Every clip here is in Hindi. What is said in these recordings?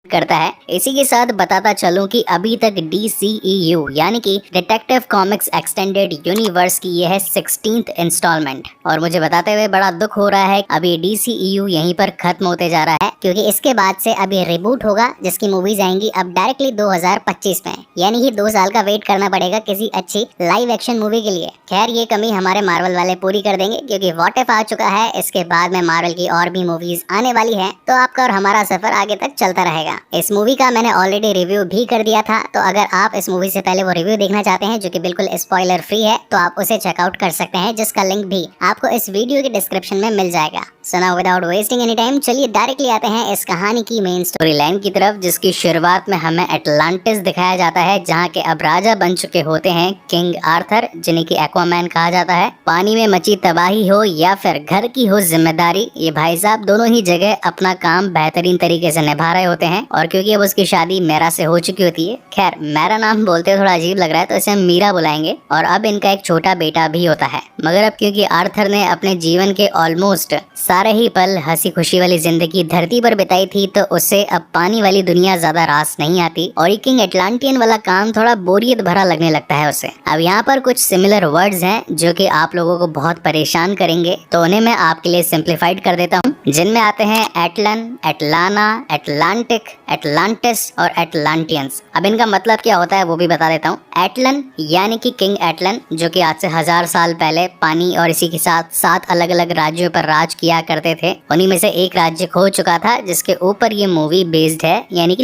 करता है। इसी के साथ बताता चलूं कि अभी तक DCEU यानी कि डिटेक्टिव कॉमिक्स एक्सटेंडेड यूनिवर्स की यह है 16th इंस्टॉलमेंट और मुझे बताते हुए बड़ा दुख हो रहा है अभी DCEU यहीं पर खत्म होते जा रहा है, क्योंकि इसके बाद से अभी रिबूट होगा जिसकी मूवीज आएंगी अब डायरेक्टली 2025 में, यानी कि 2 साल का वेट करना पड़ेगा किसी अच्छी लाइव एक्शन मूवी के लिए। खैर ये कमी हमारे मार्वल वाले पूरी कर देंगे, क्योंकि व्हाट इफ आ चुका है, इसके बाद में मार्वल की और भी मूवीज आने वाली है, तो आपका और हमारा सफर आगे तक चलता रहेगा। इस मूवी का मैंने ऑलरेडी रिव्यू भी कर दिया था, तो अगर आप इस मूवी से पहले वो रिव्यू देखना चाहते हैं जो कि बिल्कुल स्पॉइलर फ्री है, तो आप उसे चेकआउट कर सकते हैं, जिसका लिंक भी आपको इस वीडियो के डिस्क्रिप्शन में मिल जाएगा। So now without wasting any time चलिए डायरेक्टली आते हैं इस कहानी की मेन स्टोरी लाइन की तरफ, जिसकी शुरुआत में हमें एटलांटिस दिखाया जाता है, जहाँ के अब राजा बन चुके होते हैं किंग आर्थर, जिन्हें की एक्वामैन कहा जाता है। पानी में मची तबाही हो या फिर घर की हो जिम्मेदारी, ये भाई साहब दोनों ही जगह अपना काम बेहतरीन तरीके से निभा रहे होते हैं। और क्योंकि अब उसकी शादी मेरा से हो चुकी होती है, खैर मेरा नाम बोलते थोड़ा अजीब लग रहा है तो इसे हम मीरा बुलाएंगे, और अब इनका एक छोटा बेटा भी होता है। मगर अब क्योंकि आर्थर ने अपने जीवन के ऑलमोस्ट सारे ही पल हंसी खुशी वाली जिंदगी धरती पर बिताई थी, तो उसे अब पानी वाली दुनिया ज्यादा रास नहीं आती और ये किंग एटलांटियन वाला काम थोड़ा बोरियत भरा लगने लगता है उसे। अब यहाँ पर कुछ सिमिलर वर्ड्स हैं जो कि आप लोगों को बहुत परेशान करेंगे, तो उन्हें मैं आपके लिए सिंप्लीफाइड कर देता हूँ, जिनमें आते हैं एटलन, एटलाना, एटलांटिक, एटलांटिस और एटलांटियंस। अब इनका मतलब क्या होता है वो भी बता देता हूँ। एटलन यानी कि किंग एटलन, जो कि आज से 1000 साल पहले पानी और इसी के साथ 7 अलग अलग राज्यों पर राज किया करते थे। उन्हीं में से एक राज्य खो चुका था जिसके ऊपर ये मूवी बेस्ड है, यानी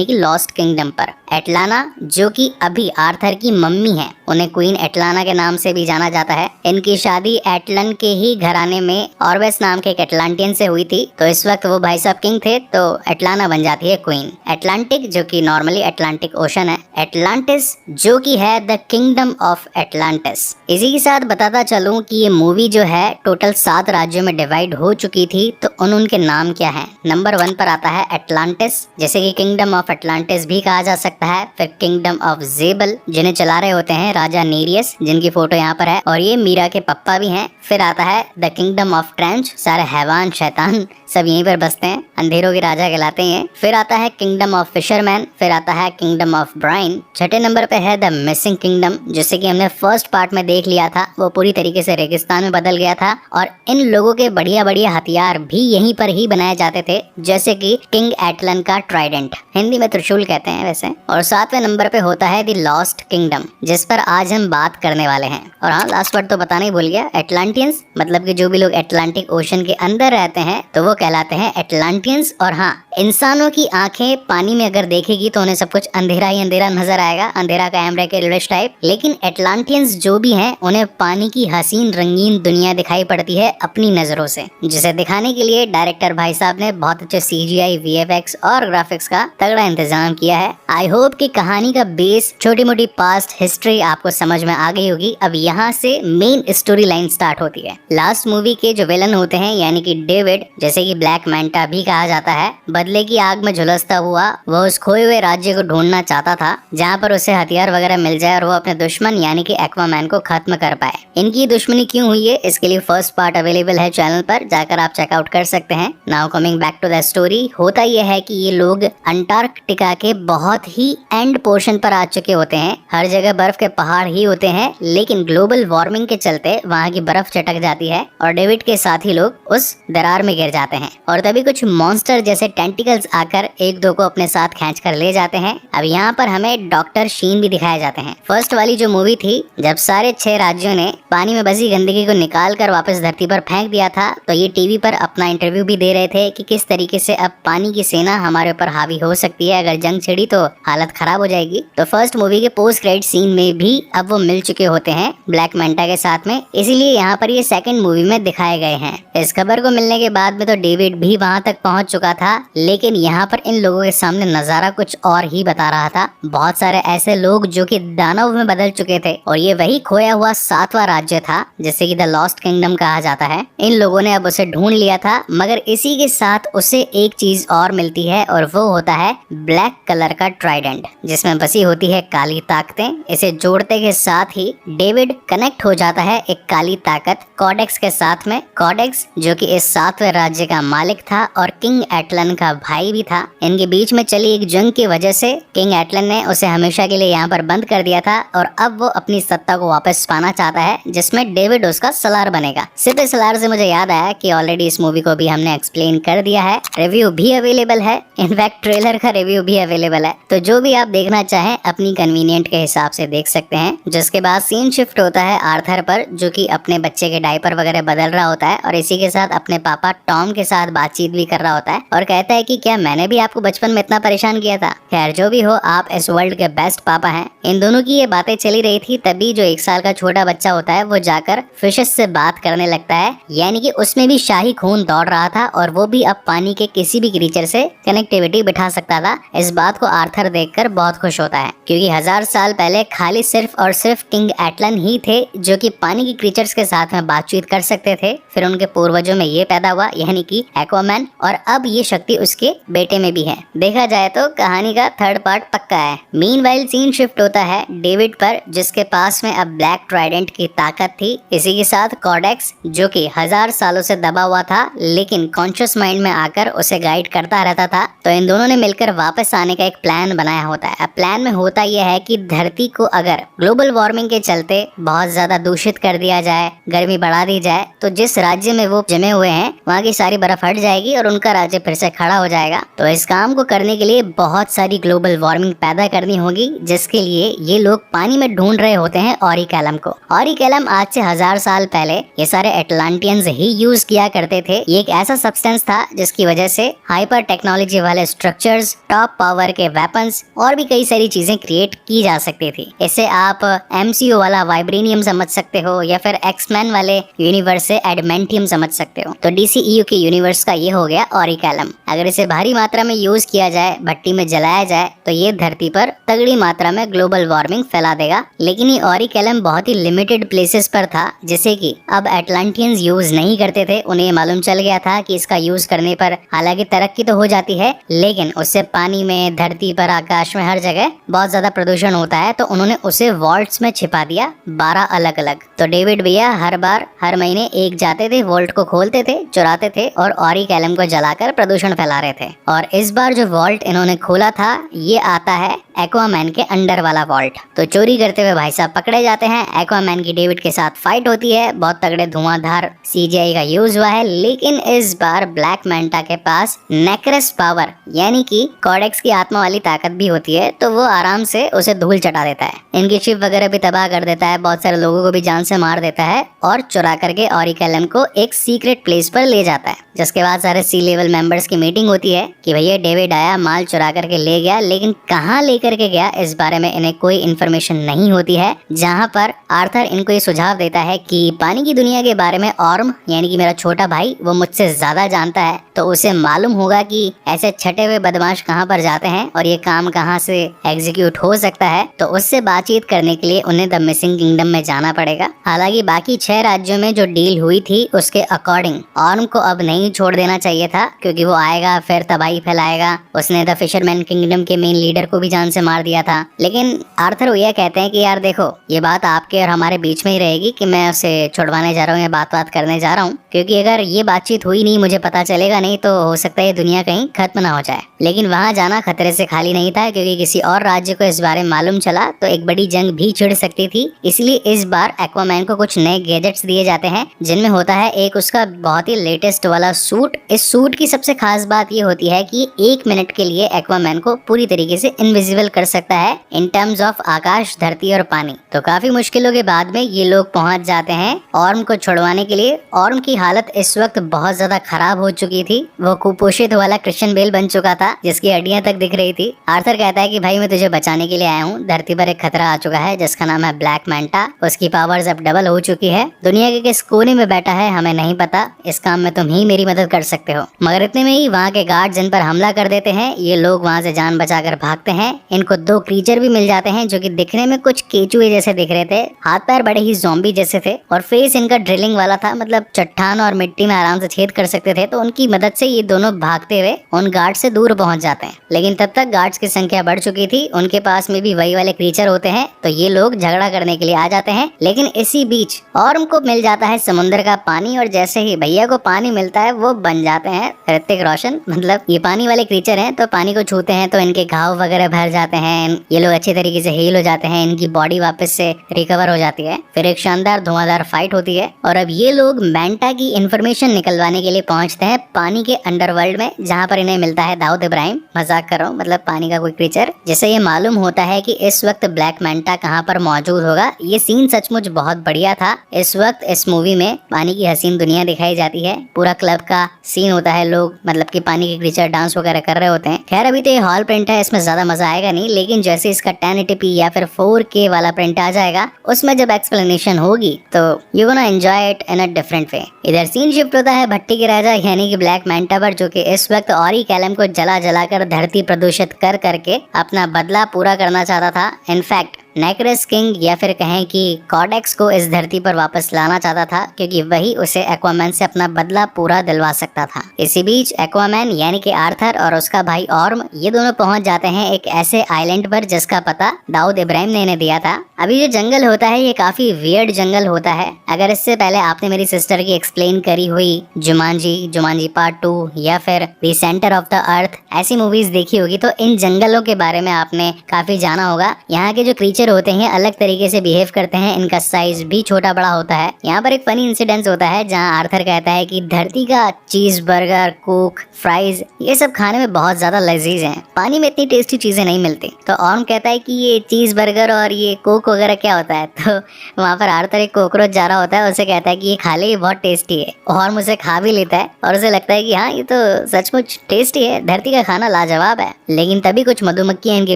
कि लॉस्ट किंगडम पर। एटलाना जो कि अभी आर्थर की मम्मी है, उन्हें क्वीन एटलाना के नाम से भी जाना जाता है। इनकी शादी एटलन के ही घराने में ऑर्वेस नाम के एक एटलांटियन से हुई थी, तो इस वक्त वो भाई साहब किंग थे, तो एटलाना बन जाती है क्वीन। एटलांटिक जो कि नॉर्मली अटलांटिक ओशन है, एटलांटिस जो कि है द किंगडम ऑफ एटलांटिस। इसी के साथ बताता चलूं कि ये मूवी जो है टोटल 7 राज्यों में डिवाइड हो चुकी थी, तो उनके नाम क्या है। नंबर 1 पर आता है एटलांटिस, जैसे कि किंगडम ऑफ एटलांटिस भी कहा जा सकता है। फिर किंगडम ऑफ जेबल, जिन्हें चला रहे होते हैं राजा नेरियस, जिनकी फोटो यहाँ पर है और ये मीरा के पप्पा भी हैं। फिर आता है द किंगडम ऑफ ट्रेंच, सारे हैवान शैतान सब यहीं पर बसते हैं, अंधेरों के राजा कहलाते हैं। फिर आता है किंगडम ऑफ फिशरमैन, फिर आता है किंगडम ऑफ ब्राइन। छठे नंबर पे है द मिसिंग किंगडम, जैसे कि हमने फर्स्ट पार्ट में देख लिया था, वो पूरी तरीके से रेगिस्तान में बदल गया था और इन लोगों के बढ़िया बढ़िया हथियार भी यहीं पर ही बनाए जाते थे, जैसे कि किंग एटलन का ट्राइडेंट, हिंदी में त्रिशूल कहते हैं वैसे। और 7वें नंबर पे होता है द लॉस्ट किंगडम, जिस पर आज हम बात करने वाले हैं। और हाँ, लास्ट वर्ड तो बताना ही भूल गया, एटलांटियंस मतलब कि जो भी लोग एटलांटिक ओशन के अंदर रहते हैं तो वो कहलाते हैं एटलांटियंस। और हाँ, इंसानों की आंखें पानी में अगर देखेगी तो उन्हें सब कुछ अंधेरा ही अंधेरा नजर आएगा, अंधेरा कायम रह के रिलिश टाइप। लेकिन एटलांटियंस जो भी हैं उन्हें पानी की हसीन रंगीन दुनिया दिखाई पड़ती है अपनी नजरों से, जिसे दिखाने के लिए डायरेक्टर भाई साहब ने बहुत अच्छे CGI, VFX और ग्राफिक्स का तगड़ा इंतजाम किया है। आई होप कि कहानी का बेस, छोटी मोटी पास्ट हिस्ट्री आपको समझ में आ गई होगी। अब यहाँ से मेन स्टोरी लाइन स्टार्ट होती है। लास्ट मूवी के जो विलन होते हैं यानी कि डेविड, जैसे कि ब्लैक मैंटा भी कहा जाता है, बदले की आग में झुलसता हुआ वो उस खोए हुए राज्य को ढूंढना चाहता था जहाँ पर उसे हथियार वगैरह मिल जाए और वो अपने दुश्मन यानी कि एक्वामैन को खत्म कर पाए। इनकी दुश्मनी क्यों हुई है, इसके लिए फर्स्ट पार्ट अवेलेबल है चैनल पर, जाकर आप चेकआउट कर सकते हैं। Now coming back to the story, होता यह है कि ये लोग अंटार्कटिका के बहुत ही एंड पोर्शन पर आ चुके होते हैं। हर जगह बर्फ के पहाड़ ही होते हैं, लेकिन ग्लोबल वार्मिंग के चलते वहाँ की बर्फ चटक जाती है और डेविड के साथ ही लोग उस दरार में गिर जाते हैं। और तभी कुछ मॉन्स्टर जैसे टेंटिकल्स आकर एक दो को अपने साथ खींच कर ले जाते हैं। अब यहाँ पर हमें डॉक्टर शीन भी दिखाए जाते हैं। फर्स्ट वाली जो मूवी थी, जब सारे 6 राज्यों ने पानी में बसी गंदगी को निकाल कर वापस धरती पर फेंक दिया था, तो ये टीवी पर अपना इंटरव्यू भी दे रहे थे कि किस तरीके से अब पानी की सेना हमारे ऊपर हावी हो सकती है, अगर जंग छिड़ी तो हालत खराब हो जाएगी। तो फर्स्ट मूवी के पोस्ट क्रेडिट सीन में भी अब वो मिल चुके होते हैं ब्लैक मैंटा के साथ में, इसीलिए यहाँ पर ये सेकंड मूवी में दिखाए गए हैं। इस खबर को मिलने के बाद में तो डेविड भी वहाँ तक पहुँच चुका था, लेकिन यहाँ पर इन लोगों के सामने नजारा कुछ और ही बता रहा था। बहुत सारे ऐसे लोग जो कि दानव में बदल चुके थे और ये वही खोया हुआ 7वां राज्य था, जिसे कि द लॉस्ट किंगडम कहा जाता है। इन लोगों ने अब उसे ढूंढ लिया था, मगर इसी के साथ उसे एक चीज और मिलती है और वो होता है ब्लैक कलर का ट्राइडेंट। ट्राइडेंट, जिसमें बसी होती है काली ताकतें। इसे जोड़ते के साथ ही डेविड कनेक्ट हो जाता है एक काली ताकत कॉडेक्स के साथ में। कॉडेक्स जो कि इस 7वें राज्य का मालिक था और किंग एटलन का भाई भी था। इनके बीच में चली एक जंग की वजह से किंग एटलन ने उसे हमेशा के लिए यहाँ पर बंद कर दिया था और अब वो अपनी सत्ता को वापस पाना चाहता है, जिसमें डेविड उसका सलार बनेगा। सिर्फ सलार से मुझे याद आया कि ऑलरेडी इस मूवी को भी हमने एक्सप्लेन कर दिया है, रिव्यू भी अवेलेबल है, इनफैक्ट ट्रेलर का रिव्यू भी अवेलेबल है। तो जो भी आप देखना चाहें अपनी कन्वीनियंट के हिसाब से देख सकते हैं। जिसके बाद सीन शिफ्ट होता है आर्थर पर, जो कि अपने बच्चे के डायपर वगैरह बदल रहा होता है और इसी के साथ अपने पापा टॉम के साथ बातचीत भी कर रहा होता है और कहता है कि क्या मैंने भी आपको बचपन में इतना परेशान किया था। खैर जो भी हो, आप इस वर्ल्ड के बेस्ट पापा हैं। इन दोनों की ये बातें चली रही थी, तभी जो 1 साल का छोटा बच्चा होता है वो जाकर फिशेस से बात करने लगता है, यानी कि उसमें भी शाही खून दौड़ रहा था और वो भी अब पानी के किसी भी क्रीचर से कनेक्टिविटी बिठा सकता था। इस बात को आर्थर देखकर बहुत खुश होता है, क्योंकि 1000 साल पहले खाली सिर्फ और सिर्फ किंग एटलन ही थे जो कि पानी की क्रीचर्स के साथ में बातचीत कर सकते थे। फिर उनके पूर्वजों में ये पैदा हुआ, यानी कि एक्वामैन, और अब ये शक्ति उसके बेटे में भी है। देखा जाए तो कहानी का 3rd पार्ट पक्का है। मीनवाइल सीन शिफ्ट होता है डेविड पर, जिसके पास में अब ब्लैक ट्राइडेंट की ताकत थी। इसी के साथ कॉडेक्स जो कि 1000 सालों से दबा हुआ था लेकिन कॉन्शियस माइंड में आकर उसे गाइड करता रहता था। तो इन दोनों ने मिलकर वापस आने का एक प्लान बनाया होता है। अब प्लान में होता यह है कि धरती को अगर ग्लोबल वार्मिंग के चलते बहुत ज्यादा दूषित कर दिया जाए, गर्मी बढ़ा दी जाए, तो जिस राज्य में वो जमे हुए हैं वहाँ की सारी बर्फ हट जाएगी और उनका राज्य फिर से खड़ा हो जाएगा। तो इस काम को करने के लिए बहुत सारी ग्लोबल वार्मिंग पैदा करनी होगी, जिसके लिए ये लोग पानी में ढूंढ रहे होते हैं ऑरिकैलम को। ऑरिकैलम आज से 1000 साल पहले ये सारे एटलांटियंस ही यूज किया करते थे। ये एक ऐसा सब्सटेंस था जिसकी वजह से हाइपर टेक्नोलॉजी वाले स्ट्रक्चर्स, टॉप पावर के वेपन्स और भी कई सारी चीजें क्रिएट की जा सकती थी। इसे आप MCU वाला वाइब्रेनियम समझ सकते हो या फिर एक्समैन वाले यूनिवर्स से एडमेंटियम समझ सकते हो। तो DCEU के यूनिवर्स का ये हो गया ऑरिकैलम। अगर इसे भारी मात्रा में यूज किया जाए, भट्टी में जलाया जाए, तो ये धरती पर तगड़ी मात्रा में ग्लोबल वार्मिंग फैला देगा। लेकिन ये ऑरिकैलम बहुत ही लिमिटेड प्लेसेस पर था, जिसे कि अब एटलांटियंस यूज नहीं करते थे। उन्हें मालूम चल गया था कि इसका यूज करने पर हालांकि तरक्की तो हो जाती है, लेकिन उससे पानी में, धरती पर, आकाश में हर जगह बहुत ज्यादा प्रदूषण होता है। तो उन्होंने उसे वॉल्ट्स में छिपा दिया, 12 अलग अलग। तो डेविड भैया हर महीने एक जाते थे, वॉल्ट को खोलते थे, चुराते थे और ऑरिकैलम को जलाकर प्रदूषण फैला रहे थे। और इस बार जो वॉल्ट इन्होंने खोला था, ये आता है एक्वामैन के अंडर वाला वॉल्ट। तो चोरी करते हुए भाई साहब पकड़े जाते हैं। एक्वामैन की डेविड के साथ फाइट होती है, बहुत तगड़े धुआंधार CGI का यूज हुआ है। लेकिन इस बार ब्लैक मैंटा के पास नेक्रस पावर, यानी कि कॉडेक्स की आत्मा वाली ताकत भी होती है, तो वो आराम से उसे धूल चटा देता है। इनकी शिप वगैरह भी तबाह कर देता है, बहुत सारे लोगों को भी जान से मार देता है और चुरा करके ऑरिकैलम को एक सीक्रेट प्लेस पर ले जाता है। जिसके बाद सारे सी लेवल मेंबर्स की मीटिंग होती है कि भैया डेविड आया, माल चुरा करके ले गया, लेकिन कहाँ लेकर के गया इस बारे में इन्हें कोई इन्फॉर्मेशन नहीं होती है। जहाँ पर आर्थर इनको ये सुझाव देता है कि पानी की दुनिया के बारे में ऑर्म, यानी कि मेरा छोटा भाई, वो मुझसे ज्यादा जानता है, तो उसे मालूम होगा कि ऐसे छटे हुए बदमाश कहाँ पर जाते हैं और ये काम कहाँ से एग्जीक्यूट हो सकता है। तो उससे बातचीत करने के लिए उन्हें द मिसिंग किंगडम में जाना पड़ेगा। हालांकि बाकी 6 राज्यों में जो डील हुई थी उसके अकॉर्डिंग ऑर्म को अब नहीं छोड़ देना चाहिए था, क्योंकि वो आएगा फिर तबाही फैलाएगा। उसने द फिशरमैन किंगडम के मेन लीडर को भी जान से मार दिया था। लेकिन आर्थर भैया कहते हैं कि यार देखो, ये बात आपके और हमारे बीच में ही रहेगी कि मैं उसे छुड़वाने जा रहा हूँ या बात करने जा रहा हूँ, क्योंकि अगर ये बातचीत हुई नहीं, मुझे पता चलेगा नहीं, तो हो सकता है ये दुनिया कहीं खत्म ना हो जाए। लेकिन वहाँ जाना खतरे से खाली नहीं था, क्योंकि किसी और राज्य को इस बारे में मालूम चला तो एक बड़ी जंग भी छिड़ सकती थी। इसलिए इस बार एक्वामैन को कुछ नए गैजेट्स दिए जाते हैं, जिनमें होता है एक उसका बहुत ही लेटेस्ट वाला सूट। इस सूट की सबसे खास बात ये होती है कि 1 मिनट के लिए एक्वामैन को पूरी तरीके से इनविजिबल कर सकता है इन टर्म्स ऑफ आकाश, धरती और पानी। तो काफी मुश्किलों के बाद में ये लोग पहुंच जाते हैं ऑर्म को छुड़वाने के लिए। ऑर्म की हालत इस वक्त बहुत ज्यादा खराब हो चुकी थी। वो कुपोषित वाला क्रिश्चियन बेल बन चुका था, जिसकी हड्डियां तक दिख रही थी। आर्थर कहता है कि भाई मैं तुझे बचाने के लिए आया हूँ, धरती पर एक खतरा आ चुका है जिसका नाम है ब्लैक मैंटा। उसकी पावर्स अब डबल हो चुकी है, दुनिया के किस कोने में बैठा है हमें नहीं पता, इस काम में तुम ही मेरी मदद कर सकते हो। मगर इतने में ही वहाँ के गार्ड जिन पर हमला कर देते हैं, ये लोग वहाँ से जान बचाकर भागते हैं। इनको 2 क्रीचर भी मिल जाते हैं जो कि दिखने में कुछ केचुए जैसे दिख रहे थे, हाथ पैर बड़े ही ज़ॉम्बी जैसे थे और फेस इनका ड्रिलिंग वाला था, मतलब चट्टान और मिट्टी में आराम से छेद कर सकते थे। तो उनकी मदद से ये दोनों भागते हुए उन गार्ड से दूर पहुंच जाते हैं। लेकिन तब तक गार्ड्स की संख्या बढ़ चुकी थी, उनके पास में भी वही वाले क्रीचर होते हैं, तो ये लोग झगड़ा करने के लिए आ जाते हैं। लेकिन इसी बीच ऑर्म को मिल जाता है समुद्र का पानी और जैसे ही भैया को पानी मिलता है वो बन जाते हैं ऋतिक रोशन। मतलब ये पानी वाले क्रीचर हैं, तो पानी को छूते हैं तो इनके घाव वगैरह भर जाते हैं, ये लोग अच्छी तरीके से हील हो जाते हैं, इनकी बॉडी वापस से रिकवर हो जाती है। फिर एक शानदार धुआंधार फाइट होती है और अब ये लोग मैंटा की इंफॉर्मेशन निकलवाने के लिए पहुंचते हैं पानी के अंडरवर्ल्ड में, जहाँ पर इन्हें मिलता है दाऊद इब्राहिम। मजाक कर रहा हूँ, मतलब पानी का कोई क्रीचर। जिससे ये मालूम होता है कि इस वक्त ब्लैक मैंटा कहाँ पर मौजूद होगा। ये सीन सचमुच बहुत बढ़िया था। इस वक्त इस मूवी में पानी की हसीन दुनिया दिखाई जाती है, पूरा क्लब का सीन होता है, लोग मतलब कि पानी के क्रीचर डांस वगैरह कर रहे होते हैं। खैर अभी तो ये हॉल प्रिंट है, इसमें ज्यादा मजा आएगा नहीं, लेकिन जैसे इसका 1080p या फिर 4K वाला प्रिंट आ जाएगा, उसमें जब एक्सप्लेनेशन होगी तो you gonna enjoy it in a different way. इधर सीन शिफ्ट होता है भट्टी के राजा यानी कि ब्लैक मैंटा पर, जो कि इस वक्त ऑरी कैलम को जला जलाकर धरती प्रदूषित कर करके अपना बदला पूरा करना चाहता था। इनफैक्ट नेक्रस किंग या फिर कहें कि कॉडेक्स को इस धरती पर वापस लाना चाहता था, क्योंकि वही उसे एक्वामैन से अपना बदला पूरा दिलवा सकता था। इसी बीच एक्वामैन यानी कि आर्थर और उसका भाई ऑर्म ये दोनों पहुंच जाते हैं एक ऐसे आइलैंड पर जिसका पता दाऊद इब्राहिम ने इन्हें दिया था। अभी जो जंगल होता है ये काफी वियर्ड जंगल होता है। अगर इससे पहले आपने मेरी सिस्टर की एक्सप्लेन करी हुई जुमांजी पार्ट 2 या फिर the centre of the earth ऐसी मूवीज देखी होगी तो इन जंगलों के बारे में आपने काफी जाना होगा। यहाँ के जो क्रीचर होते हैं अलग तरीके से बिहेव करते हैं, इनका साइज भी छोटा बड़ा होता है। यहाँ पर एक फनी इंसिडेंस होता है जहाँ आर्थर कहता है कि धरती का चीज बर्गर, कोक, फ्राइज ये सब खाने में बहुत ज्यादा लजीज हैं, पानी में इतनी टेस्टी चीजें नहीं मिलती। तो ऑर्म कहता है कि ये चीज बर्गर और ये कोक वगैरह क्या होता है। तो वहाँ पर आर्थर एक कॉकरोच जा रहा होता है, उसे कहता है कि ये खा ले, ये बहुत टेस्टी है। ऑर्म उसे खा भी लेता है और उसे लगता है कि हाँ ये तो सचमुच टेस्टी है, धरती का खाना लाजवाब है। लेकिन तभी कुछ मधुमक्खियां इनके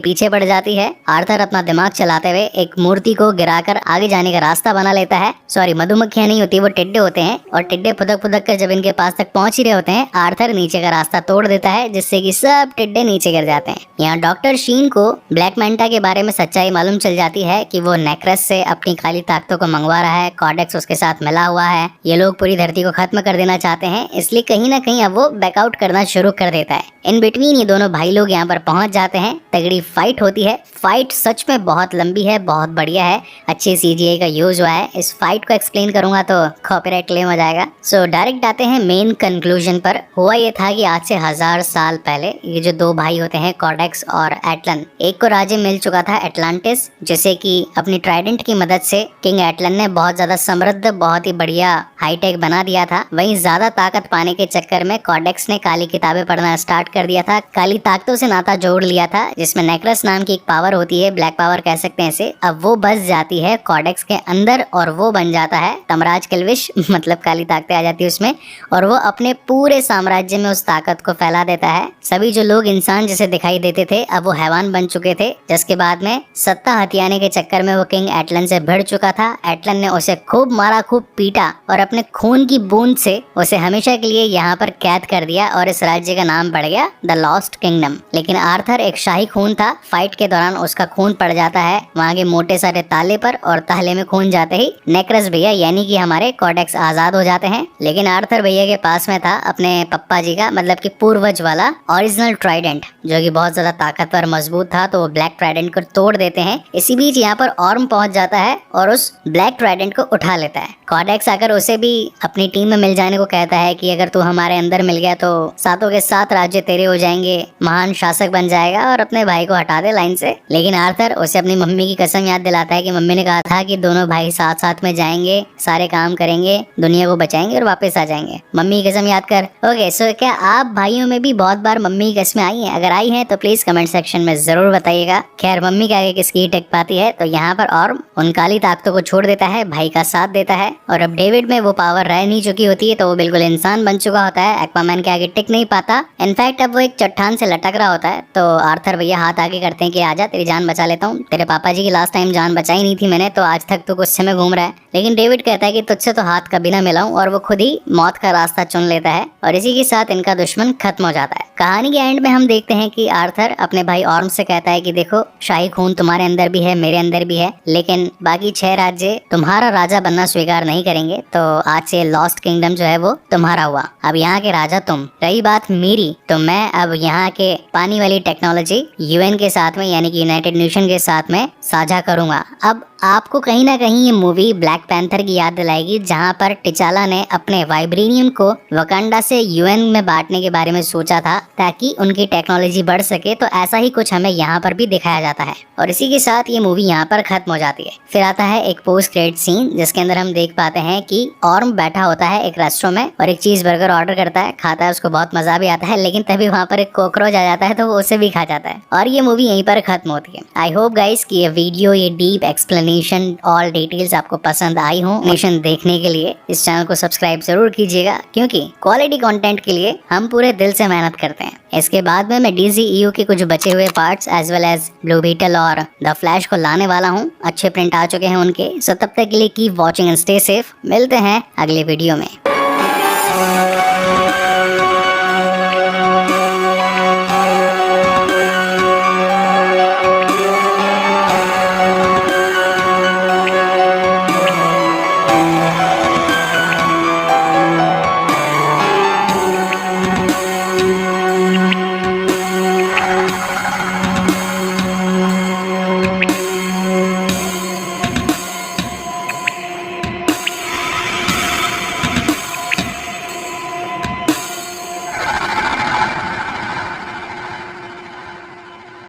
पीछे पड़ जाती है। आर्थर अपना दिमाग चलाते हुए एक मूर्ति को गिराकर आगे जाने का रास्ता बना लेता है। सॉरी, मधुमक्खियां नहीं होती, वो टिड्डे होते हैं। और टिड्डे फुदक फुदक कर जब इनके पास तक पहुंच ही रहे होते हैं, आर्थर नीचे का रास्ता तोड़ देता है जिससे कि सब टिड्डे नीचे गिर जाते हैं। यहाँ डॉक्टर शीन को ब्लैक मैंटा के बारे में सच्चाई मालूम चल जाती है कि वो नेक्रस से अपनी काली ताकतों को मंगवा रहा है, कॉडेक्स उसके साथ मिला हुआ है, ये लोग पूरी धरती को खत्म कर देना चाहते हैं, इसलिए कहीं ना कहीं अब वो बैकआउट करना शुरू कर देता है। इन बिटवीन ये दोनों भाई लोग यहाँ पर पहुंच जाते हैं, तगड़ी फाइट होती है। फाइट सच में बहुत लंबी है, बहुत बढ़िया है, अच्छी CGI का यूज हुआ है। इस फाइट को एक्सप्लेन करूंगा तो कॉपीराइट क्लेम हो जाएगा। सो डायरेक्ट आते हैं मेन कंक्लूजन पर। हुआ ये था कि आज से 1000 साल पहले ये जो दो भाई होते हैं कॉडेक्स और एटलन, एक को राज्य मिल चुका था एटलांटिस, जिसे कि अपनी ट्राइडेंट की मदद से किंग एटलन ने बहुत ज्यादा समृद्ध, बहुत ही बढ़िया हाईटेक बना दिया था। वहीं ज्यादा ताकत पाने के चक्कर में कॉडेक्स ने काली किताबें पढ़ना स्टार्ट कर दिया था, काली ताकतों से नाता जोड़ लिया था, जिसमें नेक्रस नाम की एक पावर होती है, ब्लैक पावर कह सकते हैं इसे। अब वो बस जाती है कॉडेक्स के अंदर और वो बन जाता है तमराज किल्विश मतलब काली ताकतें आ जाती है उसमें, और वो अपने पूरे साम्राज्य में उस ताकत को फैला देता है। सभी जो लोग इंसान जैसे दिखाई देते थे अब वो हैवान बन चुके थे, जिसके बाद में सत्ता हथियाने के चक्कर में वो किंग एटलन से भिड़ चुका था। एटलन ने उसे खूब मारा, खूब पीटा और अपने खून की बूंद से उसे हमेशा के लिए यहाँ पर कैद कर दिया और इस राज्य का नाम पड़ गया द लॉस्ट किंगडम। लेकिन आर्थर एक शाही खून था, फाइट के दौरान उसका खून पड़ जाता है वहाँ के मोटे सारे ताले पर, और ताले में खून जाते ही नेक्रस भैया यानी कि हमारे कॉडेक्स आजाद हो जाते हैं। लेकिन आर्थर भैया के पास में था अपने पप्पा जी का, मतलब कि पूर्वज वाला ओरिजिनल ट्राइडेंट, जो कि बहुत ज्यादा ताकतवर मजबूत था, तो वो ब्लैक ट्राइडेंट को तोड़ देते हैं। इसी बीच यहाँ पर ऑर्म पहुंच जाता है और उस ब्लैक ट्राइडेंट को उठा लेता है। कॉडेक्स आकर उसे भी अपनी टीम में मिल जाने को कहता है कि अगर तू हमारे अंदर मिल गया तो सातों के सात राज्य तेरे हो जाएंगे, महान शासक बन जाएगा और अपने भाई को हटा दे लाइन से। लेकिन आर्थर उसे अपनी मम्मी की कसम याद दिलाता है कि मम्मी ने कहा था कि दोनों भाई साथ साथ में जाएंगे, सारे काम करेंगे, दुनिया को बचाएंगे और वापस आ जाएंगे। मम्मी की कसम याद कर। ओके, सो क्या आप भाइयों में भी बहुत बार मम्मी की कसमें आई हैं? अगर आई हैं तो प्लीज कमेंट सेक्शन में जरूर बताइएगा। खैर मम्मी के आगे किसकी टिक पाती है, तो यहाँ पर ऑर्म उन काली ताकतों को छोड़ देता है, भाई का साथ देता है, और अब डेविड में वो पावर रह नहीं चुकी होती है, तो वो बिल्कुल इंसान बन चुका होता है, एक्वामैन के आगे टिक नहीं पाता। इनफैक्ट अब वो एक चट्टान से लटक रहा होता है, तो आर्थर भैया हाथ आगे करते हैं कि आजा तेरी जान बचा लेता हूँ। तेरे पापा जी की लास्ट टाइम जान बचाई नहीं थी मैंने, तो आज तक तो गुस्से में घूम रहा है। लेकिन डेविड कहता है कि तुझसे तो हाथ कभी ना मिलाऊं, और वो खुद ही मौत का रास्ता चुन लेता है और इसी के साथ इनका दुश्मन खत्म हो जाता है। कहानी के एंड में हम देखते हैं कि आर्थर अपने भाई ऑर्म से कहता है कि देखो, शाही खून तुम्हारे अंदर भी है, मेरे अंदर भी है, लेकिन बाकी 6 राज्य तुम्हारा राजा बनना स्वीकार नहीं करेंगे, तो आज से लॉस्ट किंगडम जो है वो तुम्हारा हुआ। अब यहाँ के राजा तुम। रही बात मेरी, तो मैं अब यहाँ के पानी वाली टेक्नोलॉजी यूएन के साथ में यानी कि यूनाइटेड नेशन के साथ में साझा करूंगा। अब आपको कहीं ना कहीं ये मूवी ब्लैक पैंथर की याद दिलाएगी, जहां पर टिचाला ने अपने वाइब्रेनियम को वकांडा से यूएन में बांटने के बारे में सोचा था ताकि उनकी टेक्नोलॉजी बढ़ सके। तो ऐसा ही कुछ हमें यहाँ पर भी दिखाया जाता है और इसी के साथ ये मूवी यहाँ पर खत्म हो जाती है। फिर आता है एक पोस्ट क्रेडिट सीन, जिसके अंदर हम देख पाते हैं कि ऑर्म बैठा होता है एक रेस्टोरेंट में और एक चीज बर्गर ऑर्डर करता है, खाता है, उसको बहुत मजा भी आता है, लेकिन तभी वहाँ पर एक कॉकरोच आ जाता है तो वो उसे भी खा जाता है और ये मूवी यहीं पर खत्म होती है। आई होप गाइस कि ये वीडियो, ये डीप एक्सप्लेनेशन, ऑल डिटेल्स आपको पसंद आई हो। नेशन देखने के लिए इस चैनल को सब्सक्राइब जरूर कीजिएगा, क्योंकि क्वालिटी कंटेंट के लिए हम पूरे दिल से मेहनत करते हैं। इसके बाद में मैं DCEU के कुछ बचे हुए parts as well as Blue Beetle और द फ्लैश को लाने वाला हूँ। अच्छे प्रिंट आ चुके हैं उनके, सो तब तक के लिए keep watching and stay safe. मिलते हैं अगले वीडियो में।